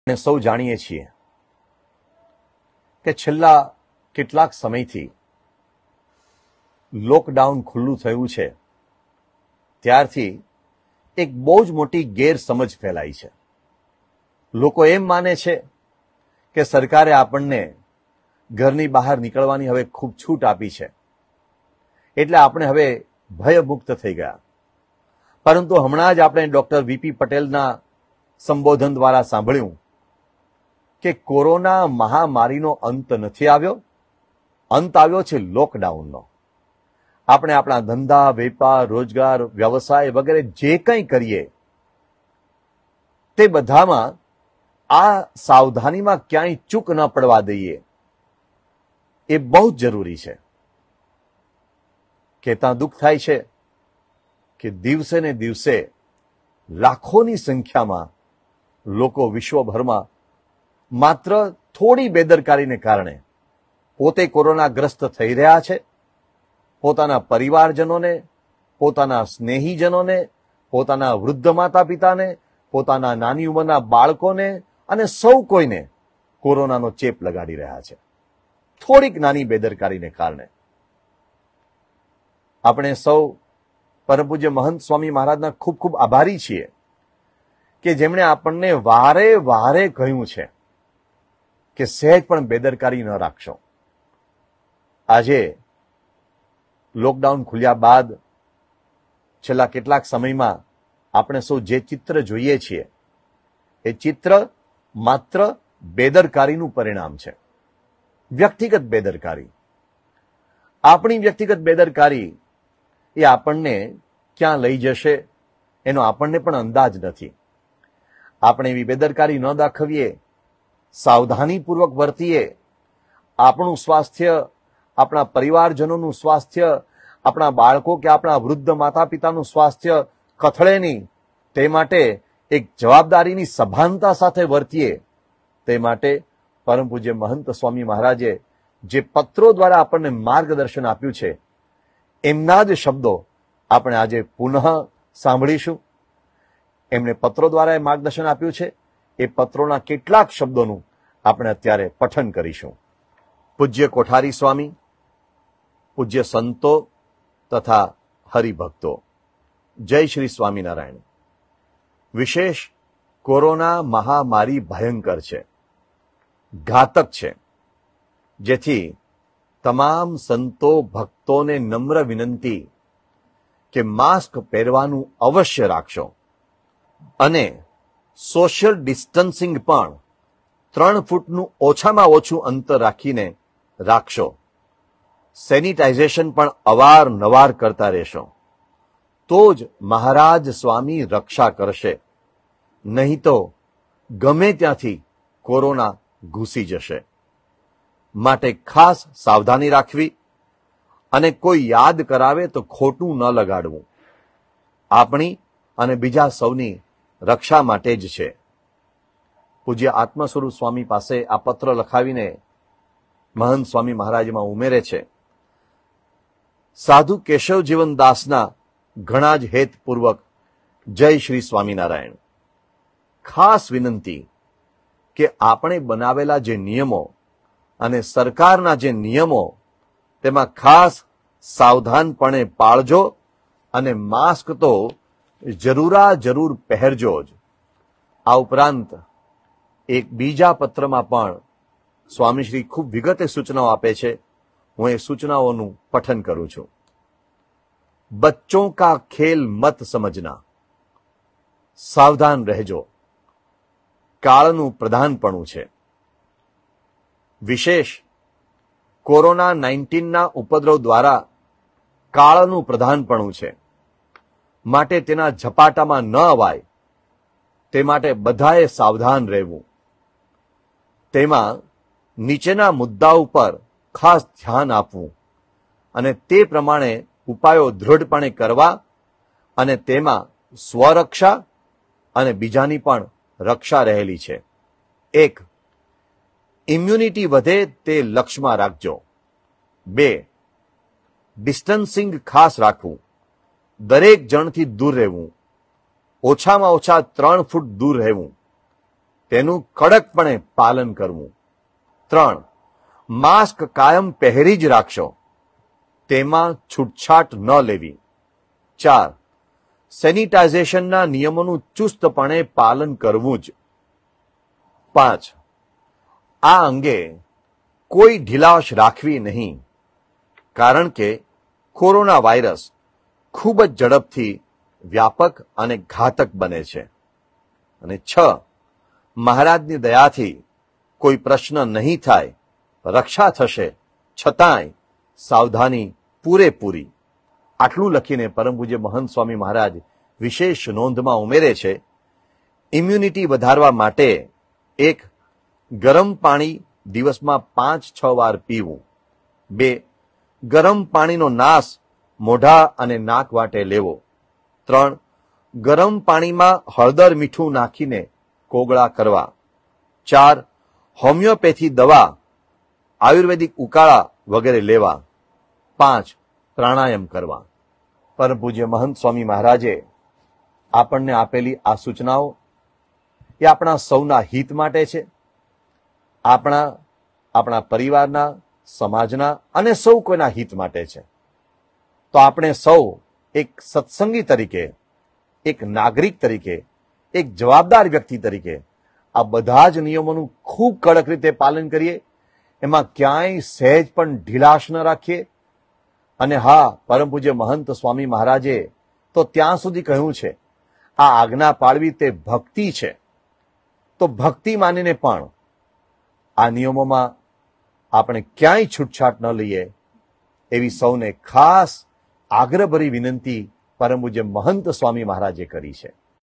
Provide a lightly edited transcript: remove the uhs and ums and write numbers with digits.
આપણે સૌ જાણીએ છીએ કે છેલ્લા કેટલાક સમયથી લોકડાઉન ખુલ્લું થયું છે ત્યારથી એક બહુ જ મોટી ગેરસમજ ફેલાઈ છે. લોકો એમ માને છે કે સરકારે આપણને ઘરની બહાર નીકળવાની હવે ખૂબ છૂટ આપી છે એટલે આપણે હવે ભયમુક્ત થઈ ગયા. પરંતુ હમણાં જ આપણે ડોક્ટર વીપી પટેલના સંબોધન દ્વારા સાંભળ્યું કે કોરોના મહામારીનો અંત નથી આવ્યો, અંત આવ્યો છે લોકડાઉનનો. આપણે આપણા ધંધા, વેપાર, રોજગાર, વ્યવસાય વગેરે જે કંઈ કરીએ તે બધામાં આ સાવધાનીમાં ક્યાંય ચૂક ન પડવા દઈએ એ બહુ જ જરૂરી છે. કહેતા દુઃખ થાય છે કે દિવસે ને દિવસે લાખોની સંખ્યામાં લોકો વિશ્વભરમાં માત્ર થોડી બેદરકારીને કારણે પોતે કોરોનાગ્રસ્ત થઈ રહ્યા છે. પોતાના પરિવારજનોને, પોતાના સ્નેહીજનોને, પોતાના વૃદ્ધ માતા પિતાને, પોતાના નાની ઉંમરના બાળકોને અને સૌ કોઈને કોરોનાનો ચેપ લગાડી રહ્યા છે થોડીક નાની બેદરકારીને કારણે. આપણે સૌ પરમ પૂજ્ય મહંત સ્વામી મહારાજના ખૂબ ખૂબ આભારી છીએ કે જેમણે આપણને વારે વારે કહ્યું છે કે સહેજ પણ બેદરકારી ન રાખશો. આજે લોકડાઉન ખુલ્યા બાદ છેલ્લા કેટલાક સમયમાં આપણે સૌ જે ચિત્ર જોઈએ છીએ એ ચિત્ર માત્ર બેદરકારીનું પરિણામ છે. વ્યક્તિગત બેદરકારી. આપણી વ્યક્તિગત બેદરકારી એ આપણને ક્યાં લઈ જશે એનો આપણને પણ અંદાજ નથી. આપણે એવી બેદરકારી ન દાખવીએ, સાવધાનીપૂર્વક વર્તીએ, આપણું સ્વાસ્થ્ય, આપણા પરિવારજનોનું સ્વાસ્થ્ય, આપણા બાળકો કે આપણા વૃદ્ધ માતા પિતાનું સ્વાસ્થ્ય કથળે નહીં તે માટે એક જવાબદારીની સભાનતા સાથે વર્તીએ. તે માટે પરમ પૂજ્ય મહંત સ્વામી મહારાજે જે પત્રો દ્વારા આપણને માર્ગદર્શન આપ્યું છે એમના જ શબ્દો આપણે આજે પુનઃ સાંભળીશું. એમણે પત્રો દ્વારા એ માર્ગદર્શન આપ્યું છે એ પત્રોના કેટલાક શબ્દોનું આપણે અત્યારે પઠન કરીશું. પૂજ્ય કોઠારી સ્વામી, પૂજ્ય સંતો તથા હરિભક્તો, જય શ્રી સ્વામિનારાયણ. વિશેષ કોરોના મહામારી ભયંકર છે, ઘાતક છે, જેથી તમામ સંતો ભક્તોને નમ્ર વિનંતી કે માસ્ક પહેરવાનું અવશ્ય રાખશો અને સોશિયલ ડિસ્ટન્સિંગ પણ 3 ફૂટનું ઓછામાં ઓછું અંતર રાખીને રાખશો. સેનિટાઇઝેશન પણ અવારનવાર કરતા રહેશો તો જ મહારાજ સ્વામી રક્ષા કરશે. નહીં તો ગમે ત્યાંથી કોરોના ઘૂસી જશે. માટે ખાસ સાવધાની રાખવી અને કોઈ યાદ કરાવે તો ખોટું ન લગાડવું આપણી અને બીજા સૌની રક્ષા માટે જ છે. પૂજ્ય આત્મ સ્વરૂપ સ્વામી પાસે આ પત્ર લખાવીને મહંત સ્વામી મહારાજમાં ઉમેરે છે, સાધુ કેશવ જીવનદાસના ઘણા જ હેતપૂર્વક જય શ્રી સ્વામિનારાયણ. ખાસ વિનંતી કે આપણે બનાવેલા જે નિયમો અને સરકારના જે નિયમો તેમાં ખાસ સાવધાનપણે પાળજો અને માસ્ક તો જરૂર પહેરજો જ. આ ઉપરાંત એક બીજા પત્રમાં પણ સ્વામીશ્રી ખૂબ વિગતે સૂચનાઓ આપે છે. હું એ સૂચનાઓનું પઠન કરું છું. બચ્ચોं का खेल मत समझना, સાવધાન રહેજો, કાળનું પ્રધાનપણું છે. વિશેષ કોરોના 19ના ઉપદ્રવ દ્વારા કાળનું પ્રધાનપણું છે માટે તેના ઝપાટામાં ન અવાય તે માટે બધાએ સાવધાન રહેવું. તેમાં નીચેના મુદ્દા ઉપર ખાસ ધ્યાન આપવું અને તે પ્રમાણે ઉપાયો દૃઢપણે કરવા અને તેમાં સ્વરક્ષા અને બીજાની પણ રક્ષા રહેલી છે. 1. ઇમ્યુનિટી વધે તે લક્ષ્યમાં રાખજો. 2. ડિસ્ટન્સિંગ ખાસ રાખવું, દરેક જણથી દૂર રહેવું, ઓછામાં ઓછા 3 ફૂટ દૂર રહેવું. તેનું કડકપણે પાલન કરવું. 3. માસ્ક કાયમ પહેરી જ રાખશો, તેમાં છૂટછાટ ન લેવી. 4. સેનિટાઇઝેશનના નિયમોનું ચુસ્તપણે પાલન કરવું જ. 5. આ અંગે કોઈ ઢીલાશ રાખવી નહીં, કારણ કે કોરોના વાયરસ ખૂબ જ ઝડપથી વ્યાપક અને ઘાતક બને છે. અને 6. મહારાજની દયાથી કોઈ પ્રશ્ન નહીં થાય, રક્ષા થશે, છતાંય સાવધાની પૂરેપૂરી. આટલું લખીને પરમ પૂજ્ય મહંત સ્વામી મહારાજ વિશેષ નોંધમાં ઉમેરે છે, ઇમ્યુનિટી વધારવા માટે 1. ગરમ પાણી દિવસમાં 5-6 વાર પીવું. 2. ગરમ પાણીનો નાશ મોઢા અને નાક વાટે લેવો. 3. ગરમ પાણીમાં હળદર મીઠું નાખીને કોગળા કરવા. 4. હોમિયોપેથી દવા, આયુર્વેદિક ઉકાળા વગેરે લેવા. 5. પ્રાણાયામ કરવા. પરમ પૂજ્ય મહંત સ્વામી મહારાજે આપણને આપેલી આ સૂચનાઓ એ આપણા સૌના હિત માટે છે, આપણા પરિવારના, સમાજના અને સૌ કોઈના હિત માટે છે. તો આપણે સૌ એક સત્સંગી તરીકે, એક નાગરિક તરીકે, એક જવાબદાર વ્યક્તિ તરીકે આ બધા જ નિયમોનું ખૂબ કડક રીતે પાલન કરીએ, એમાં ક્યાંય સહેજ પણ ઢીલાશ ન રાખીએ. અને હા, પરમ પૂજ્ય મહંત સ્વામી મહારાજે તો ત્યાં સુધી કહ્યું છે, આ આજ્ઞા પાળવી તે ભક્તિ છે. તો ભક્તિ માનીને પણ આ નિયમોમાં આપણે ક્યાંય છૂટછાટ ન લઈએ, એવી સૌને ખાસ આગ્રહભરી વિનંતી પરમ પૂજ્ય મહંત સ્વામી મહારાજે કરી છે.